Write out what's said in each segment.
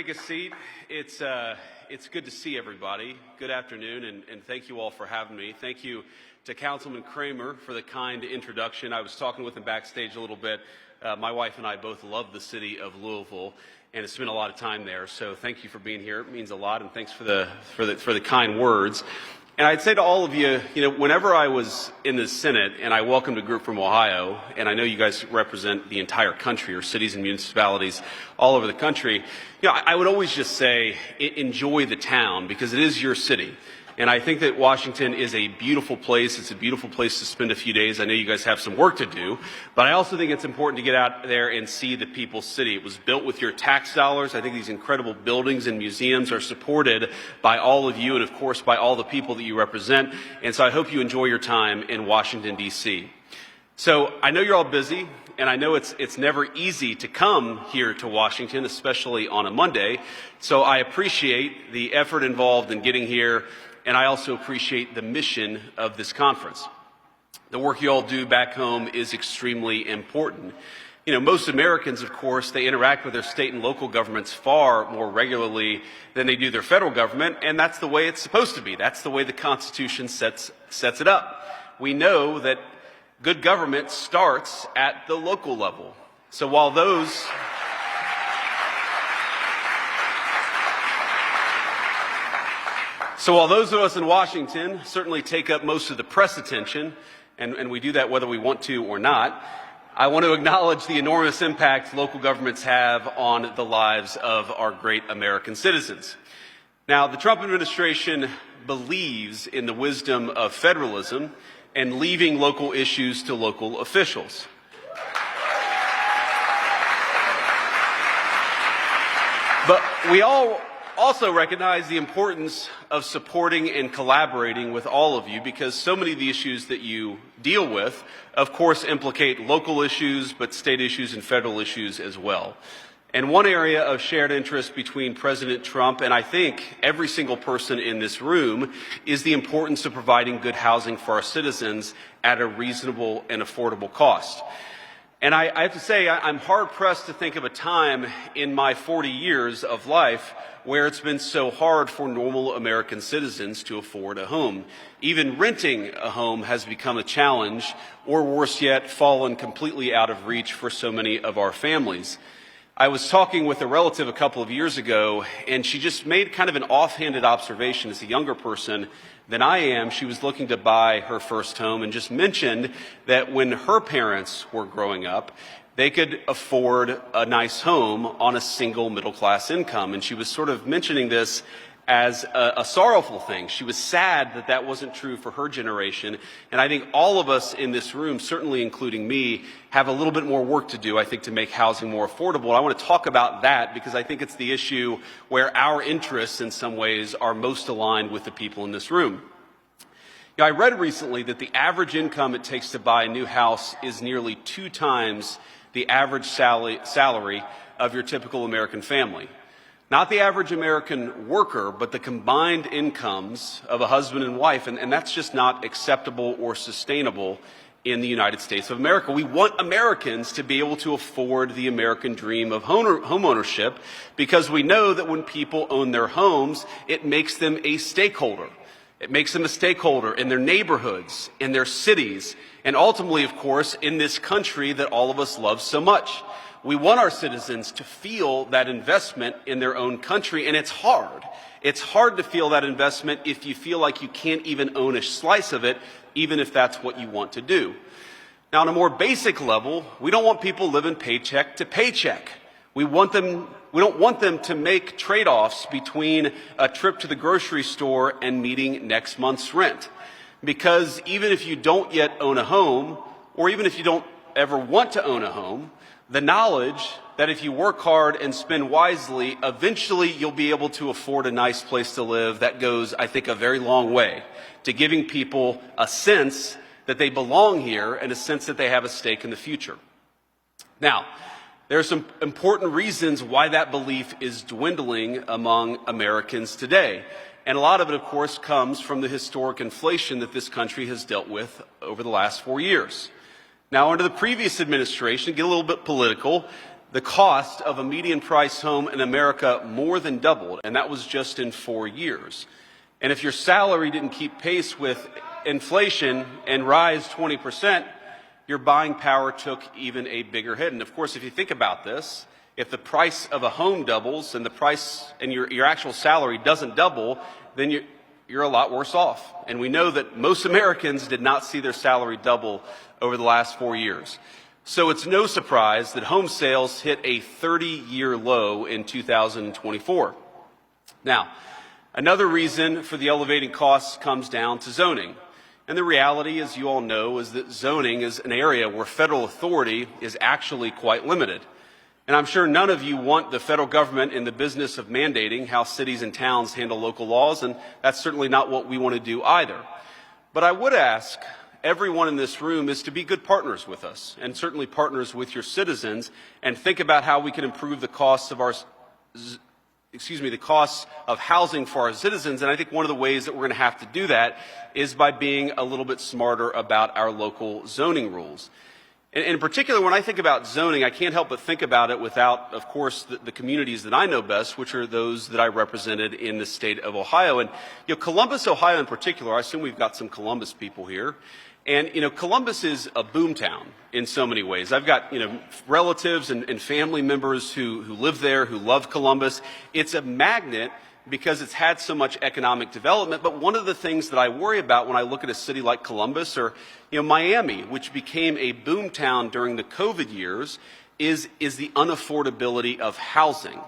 take a seat. It's good to see everybody. Good afternoon, and thank you all for having me. Thank you to Councilman Kramer for the kind introduction. I was talking with him backstage a little bit. My wife and I both love the city of Louisville, and have spent a lot of time there. So thank you for being here. It means a lot, and thanks for the kind words. And I'd say to all of you, whenever I was in the Senate and I welcomed a group from Ohio, and I know you guys represent the entire country or cities and municipalities all over the country, I would always just say, enjoy the town because it is your city. And I think that Washington is a beautiful place. It's a beautiful place to spend a few days. I know you guys have some work to do, but I also think it's important to get out there and see the people's city. It was built with your tax dollars. I think these incredible buildings and museums are supported by all of you and, of course, by all the people that you represent. And so I hope you enjoy your time in Washington, D.C. So I know you're all busy, and I know it's never easy to come here to Washington, especially on a Monday. So I appreciate the effort involved in getting here. And I also appreciate the mission of this conference. The work you all do back home is extremely important. Most Americans, of course, they interact with their state and local governments far more regularly than they do their federal government, and that's the way it's supposed to be. That's the way the Constitution sets it up. We know that good government starts at the local level. So while those of us in Washington certainly take up most of the press attention, and we do that whether we want to or not, I want to acknowledge the enormous impact local governments have on the lives of our great American citizens. Now, the Trump administration believes in the wisdom of federalism and leaving local issues to local officials. But we all also recognize the importance of supporting and collaborating with all of you because so many of the issues that you deal with, of course, implicate local issues, but state issues and federal issues as well. And one area of shared interest between President Trump and I think every single person in this room is the importance of providing good housing for our citizens at a reasonable and affordable cost. And I have to say, I'm hard-pressed to think of a time in my 40 years of life where it's been so hard for normal American citizens to afford a home. Even renting a home has become a challenge, or worse yet, fallen completely out of reach for so many of our families. I was talking with a relative a couple of years ago, and she just made kind of an offhanded observation as a younger person than I am. She was looking to buy her first home and just mentioned that when her parents were growing up, they could afford a nice home on a single middle-class income. And she was sort of mentioning this as a sorrowful thing. She was sad that that wasn't true for her generation. And I think all of us in this room, certainly including me, have a little bit more work to do, I think, to make housing more affordable. I want to talk about that because I think it's the issue where our interests in some ways are most aligned with the people in this room. I read recently that the average income it takes to buy a new house is nearly 2 times the average salary of your typical American family. Not the average American worker, but the combined incomes of a husband and wife, and that's just not acceptable or sustainable in the United States of America. We want Americans to be able to afford the American dream of home ownership because we know that when people own their homes, it makes them a stakeholder. It makes them a stakeholder in their neighborhoods, in their cities, and ultimately, of course, in this country that all of us love so much. We want our citizens to feel that investment in their own country, and it's hard. It's hard to feel that investment if you feel like you can't even own a slice of it, even if that's what you want to do. Now, on a more basic level, we don't want people living paycheck to paycheck. We don't want them to make trade-offs between a trip to the grocery store and meeting next month's rent. Because even if you don't yet own a home, or even if you don't ever want to own a home, the knowledge that if you work hard and spend wisely, eventually you'll be able to afford a nice place to live, that goes, I think, a very long way to giving people a sense that they belong here and a sense that they have a stake in the future. Now, there are some important reasons why that belief is dwindling among Americans today. And a lot of it, of course, comes from the historic inflation that this country has dealt with over the last 4 years. Now, under the previous administration, to get a little bit political, the cost of a median price home in America more than doubled, and that was just in 4 years. And if your salary didn't keep pace with inflation and rise 20%, your buying power took even a bigger hit. And of course, if you think about this, if the price of a home doubles and the price and your actual salary doesn't double, then you're a lot worse off. And we know that most Americans did not see their salary double over the last 4 years. So it's no surprise that home sales hit a 30-year low in 2024. Now, another reason for the elevating costs comes down to zoning. And the reality, as you all know, is that zoning is an area where federal authority is actually quite limited. And I'm sure none of you want the federal government in the business of mandating how cities and towns handle local laws, and that's certainly not what we want to do either. But I would ask everyone in this room is to be good partners with us, and certainly partners with your citizens, and think about how we can improve the costs of the costs of housing for our citizens. And I think one of the ways that we're going to have to do that is by being a little bit smarter about our local zoning rules. And in particular, when I think about zoning, I can't help but think about it without, of course, the communities that I know best, which are those that I represented in the state of Ohio. And, Columbus, Ohio in particular, I assume we've got some Columbus people here. And, Columbus is a boom town in so many ways. I've got, relatives and family members who live there, who love Columbus. It's a magnet because it's had so much economic development. But one of the things that I worry about when I look at a city like Columbus or, Miami, which became a boom town during the COVID years, is the unaffordability of housing.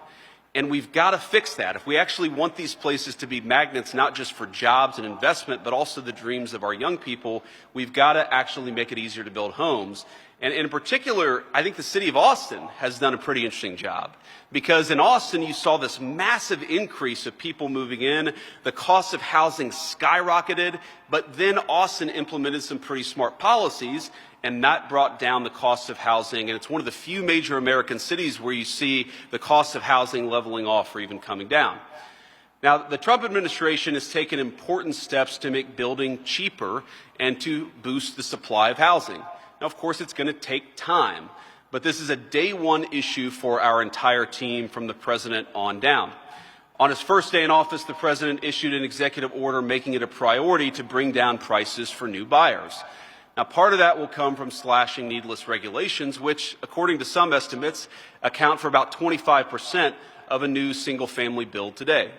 And we've got to fix that. If we actually want these places to be magnets, not just for jobs and investment, but also the dreams of our young people, we've got to actually make it easier to build homes. And in particular, I think the city of Austin has done a pretty interesting job. Because in Austin, you saw this massive increase of people moving in. The cost of housing skyrocketed, but then Austin implemented some pretty smart policies, and that brought down the cost of housing. And it's one of the few major American cities where you see the cost of housing leveling off or even coming down. Now, the Trump administration has taken important steps to make building cheaper and to boost the supply of housing. Now, of course, it's going to take time, but this is a day one issue for our entire team from the president on down. On his first day in office, the president issued an executive order making it a priority to bring down prices for new buyers. Now, part of that will come from slashing needless regulations, which, according to some estimates, account for about 25% of a new single-family build today.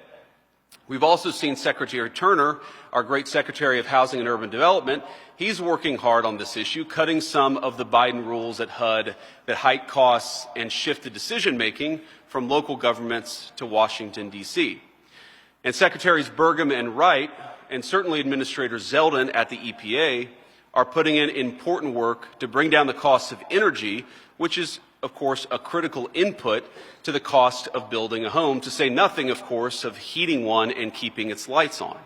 We've also seen Secretary Turner, our great Secretary of Housing and Urban Development. He's working hard on this issue, cutting some of the Biden rules at HUD that hike costs and shifted decision-making from local governments to Washington, D.C. And Secretaries Burgum and Wright, and certainly Administrator Zeldin at the EPA, are putting in important work to bring down the cost of energy, which is, of course, a critical input to the cost of building a home, to say nothing, of course, of heating one and keeping its lights on.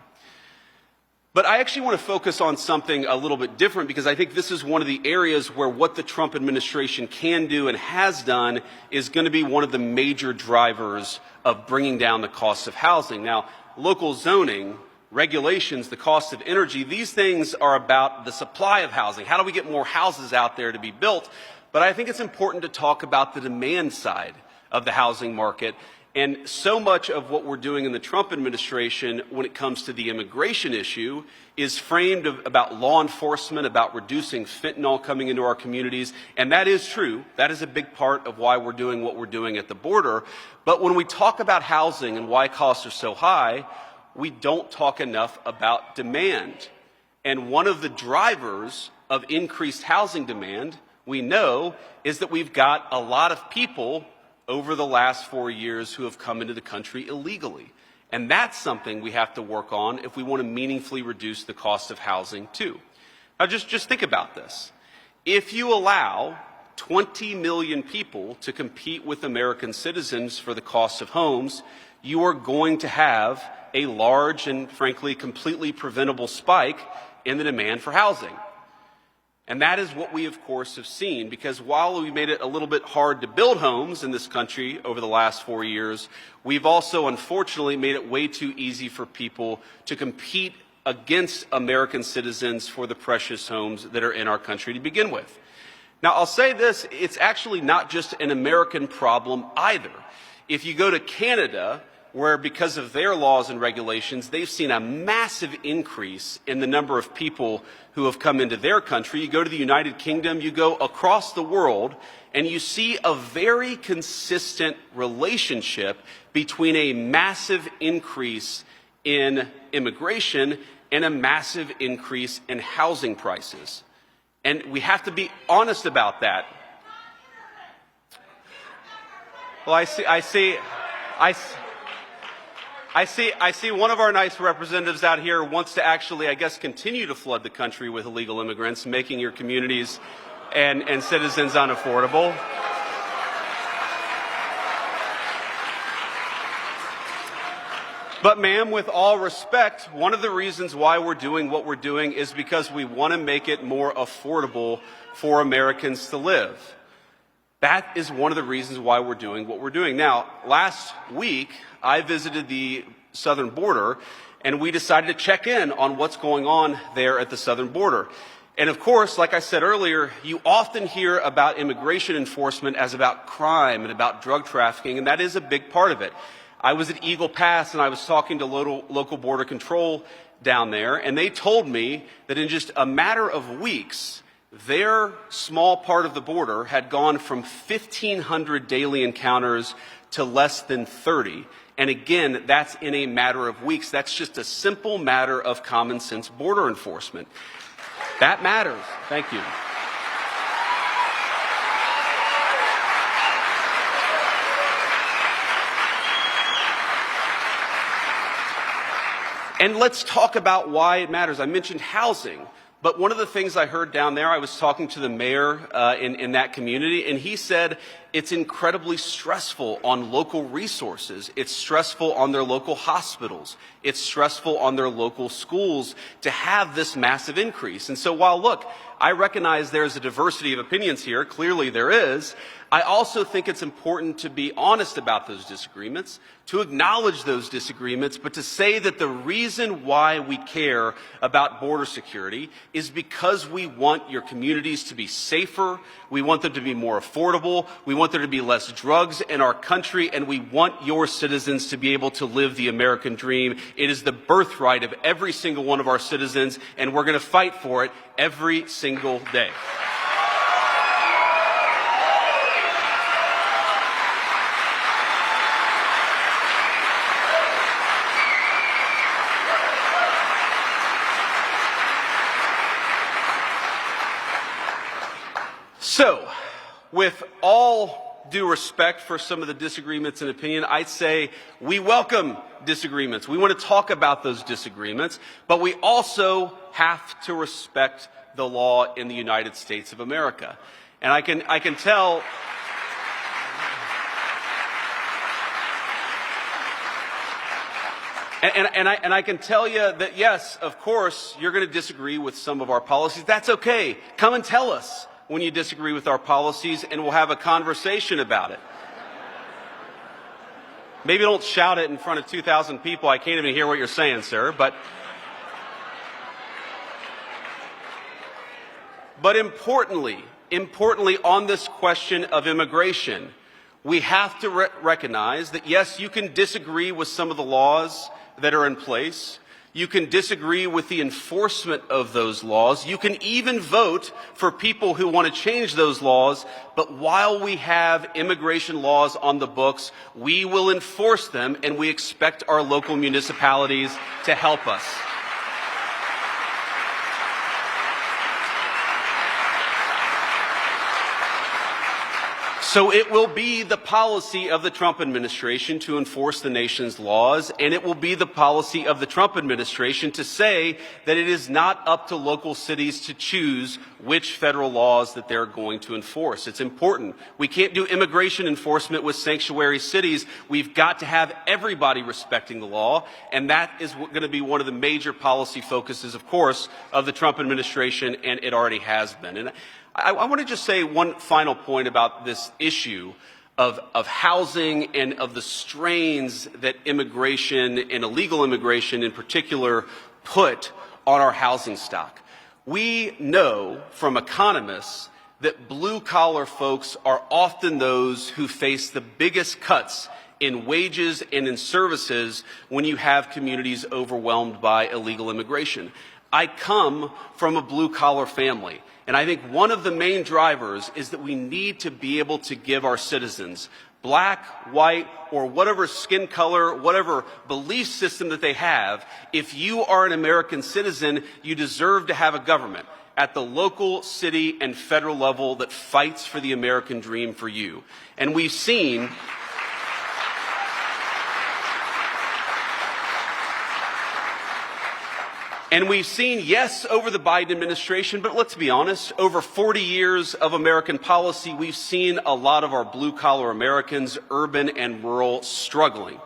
But I actually want to focus on something a little bit different, because I think this is one of the areas where what the Trump administration can do and has done is going to be one of the major drivers of bringing down the cost of housing. Now, local zoning, regulations, the cost of energy, these things are about the supply of housing. How do we get more houses out there to be built? But I think it's important to talk about the demand side of the housing market. And so much of what we're doing in the Trump administration when it comes to the immigration issue is framed about law enforcement, about reducing fentanyl coming into our communities. And that is true. That is a big part of why we're doing what we're doing at the border. But when we talk about housing and why costs are so high, we don't talk enough about demand. And one of the drivers of increased housing demand, we know, is that we've got a lot of people over the last 4 years who have come into the country illegally. And that's something we have to work on if we want to meaningfully reduce the cost of housing too. Now just think about this. If you allow 20 million people to compete with American citizens for the cost of homes, you are going to have a large and frankly completely preventable spike in the demand for housing. And that is what we, of course, have seen, because while we made it a little bit hard to build homes in this country over the last 4 years, we've also, unfortunately, made it way too easy for people to compete against American citizens for the precious homes that are in our country to begin with. Now, I'll say this, it's actually not just an American problem either. If you go to Canada, where because of their laws and regulations, they've seen a massive increase in the number of people who have come into their country. You go to the United Kingdom, you go across the world, and you see a very consistent relationship between a massive increase in immigration and a massive increase in housing prices. And we have to be honest about that. Well, I see one of our nice representatives out here wants to actually, I guess, continue to flood the country with illegal immigrants, making your communities and citizens unaffordable. But ma'am, with all respect, one of the reasons why we're doing what we're doing is because we want to make it more affordable for Americans to live. That is one of the reasons why we're doing what we're doing. Now, last week, I visited the southern border, and we decided to check in on what's going on there at the southern border. And of course, like I said earlier, you often hear about immigration enforcement as about crime and about drug trafficking, and that is a big part of it. I was at Eagle Pass, and I was talking to local border control down there, and they told me that in just a matter of weeks, their small part of the border had gone from 1,500 daily encounters to less than 30. And again, that's in a matter of weeks. That's just a simple matter of common sense border enforcement. That matters. Thank you. And let's talk about why it matters. I mentioned housing. But one of the things I heard down there, I was talking to the mayor in that community, and he said it's incredibly stressful on local resources. It's stressful on their local hospitals. It's stressful on their local schools to have this massive increase. And so while, look, I recognize there's a diversity of opinions here, clearly there is, I also think it's important to be honest about those disagreements, to acknowledge those disagreements, but to say that the reason why we care about border security is because we want your communities to be safer, we want them to be more affordable, we want there to be less drugs in our country, and we want your citizens to be able to live the American dream. It is the birthright of every single one of our citizens, and we're going to fight for it every single day. So, with all due respect for some of the disagreements in opinion, I'd say we welcome disagreements. We want to talk about those disagreements, but we also have to respect the law in the United States of America. And I can tell And I can tell you that, yes, of course, you're going to disagree with some of our policies. That's okay. Come and tell us when you disagree with our policies, and we'll have a conversation about it. Maybe don't shout it in front of 2,000 people. I can't even hear what you're saying, sir. But importantly on this question of immigration, we have to recognize that, yes, you can disagree with some of the laws that are in place. You can disagree with the enforcement of those laws. You can even vote for people who want to change those laws. But while we have immigration laws on the books, we will enforce them, and we expect our local municipalities to help us. So it will be the policy of the Trump administration to enforce the nation's laws, and it will be the policy of the Trump administration to say that it is not up to local cities to choose which federal laws that they're going to enforce. It's important. We can't do immigration enforcement with sanctuary cities. We've got to have everybody respecting the law, and that is going to be one of the major policy focuses, of course, of the Trump administration, and it already has been. And I want to just say one final point about this issue of housing and of the strains that immigration and illegal immigration in particular put on our housing stock. We know from economists that blue-collar folks are often those who face the biggest cuts in wages and in services when you have communities overwhelmed by illegal immigration. I come from a blue-collar family, and I think one of the main drivers is that we need to be able to give our citizens, black, white, or whatever skin color, whatever belief system that they have, if you are an American citizen, you deserve to have a government at the local, city, and federal level that fights for the American dream for you. And we've seen yes, over the Biden administration, but let's be honest, over 40 years of American policy, we've seen a lot of our blue-collar Americans, urban and rural, struggling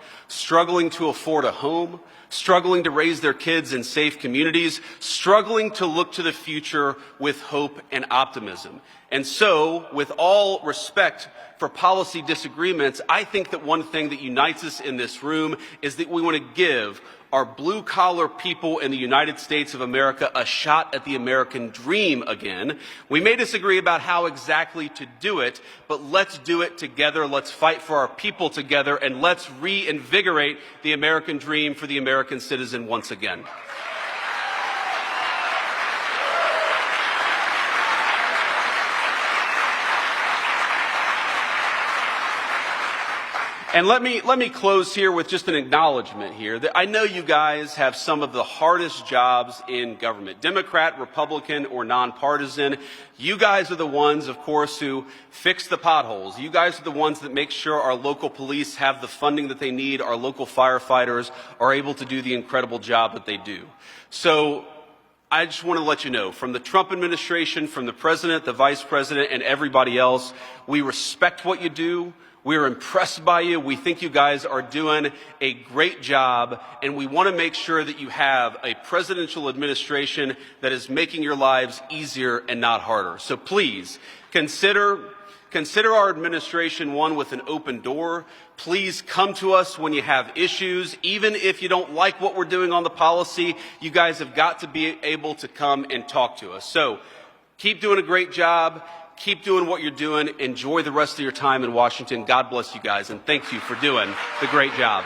to afford a home, struggling to raise their kids in safe communities, struggling to look to the future with hope and optimism. And so, with all respect for policy disagreements, I think that one thing that unites us in this room is that we want to give our blue-collar people in the United States of America a shot at the American dream again. We may disagree about how exactly to do it, but let's do it together. Let's fight for our people together, and let's reinvigorate the American dream for the American citizen once again. And let me close here with just an acknowledgement here that I know you guys have some of the hardest jobs in government, Democrat, Republican, or nonpartisan. You guys are the ones, of course, who fix the potholes. You guys are the ones that make sure our local police have the funding that they need, our local firefighters are able to do the incredible job that they do. So I just want to let you know, from the Trump administration, from the president, the vice president, and everybody else, we respect what you do. We're impressed by you. We think you guys are doing a great job, and we want to make sure that you have a presidential administration that is making your lives easier and not harder. So please, consider our administration one with an open door. Please come to us when you have issues. Even if you don't like what we're doing on the policy, you guys have got to be able to come and talk to us. So keep doing a great job. Keep doing what you're doing. Enjoy the rest of your time in Washington. God bless you guys, and thank you for doing the great job.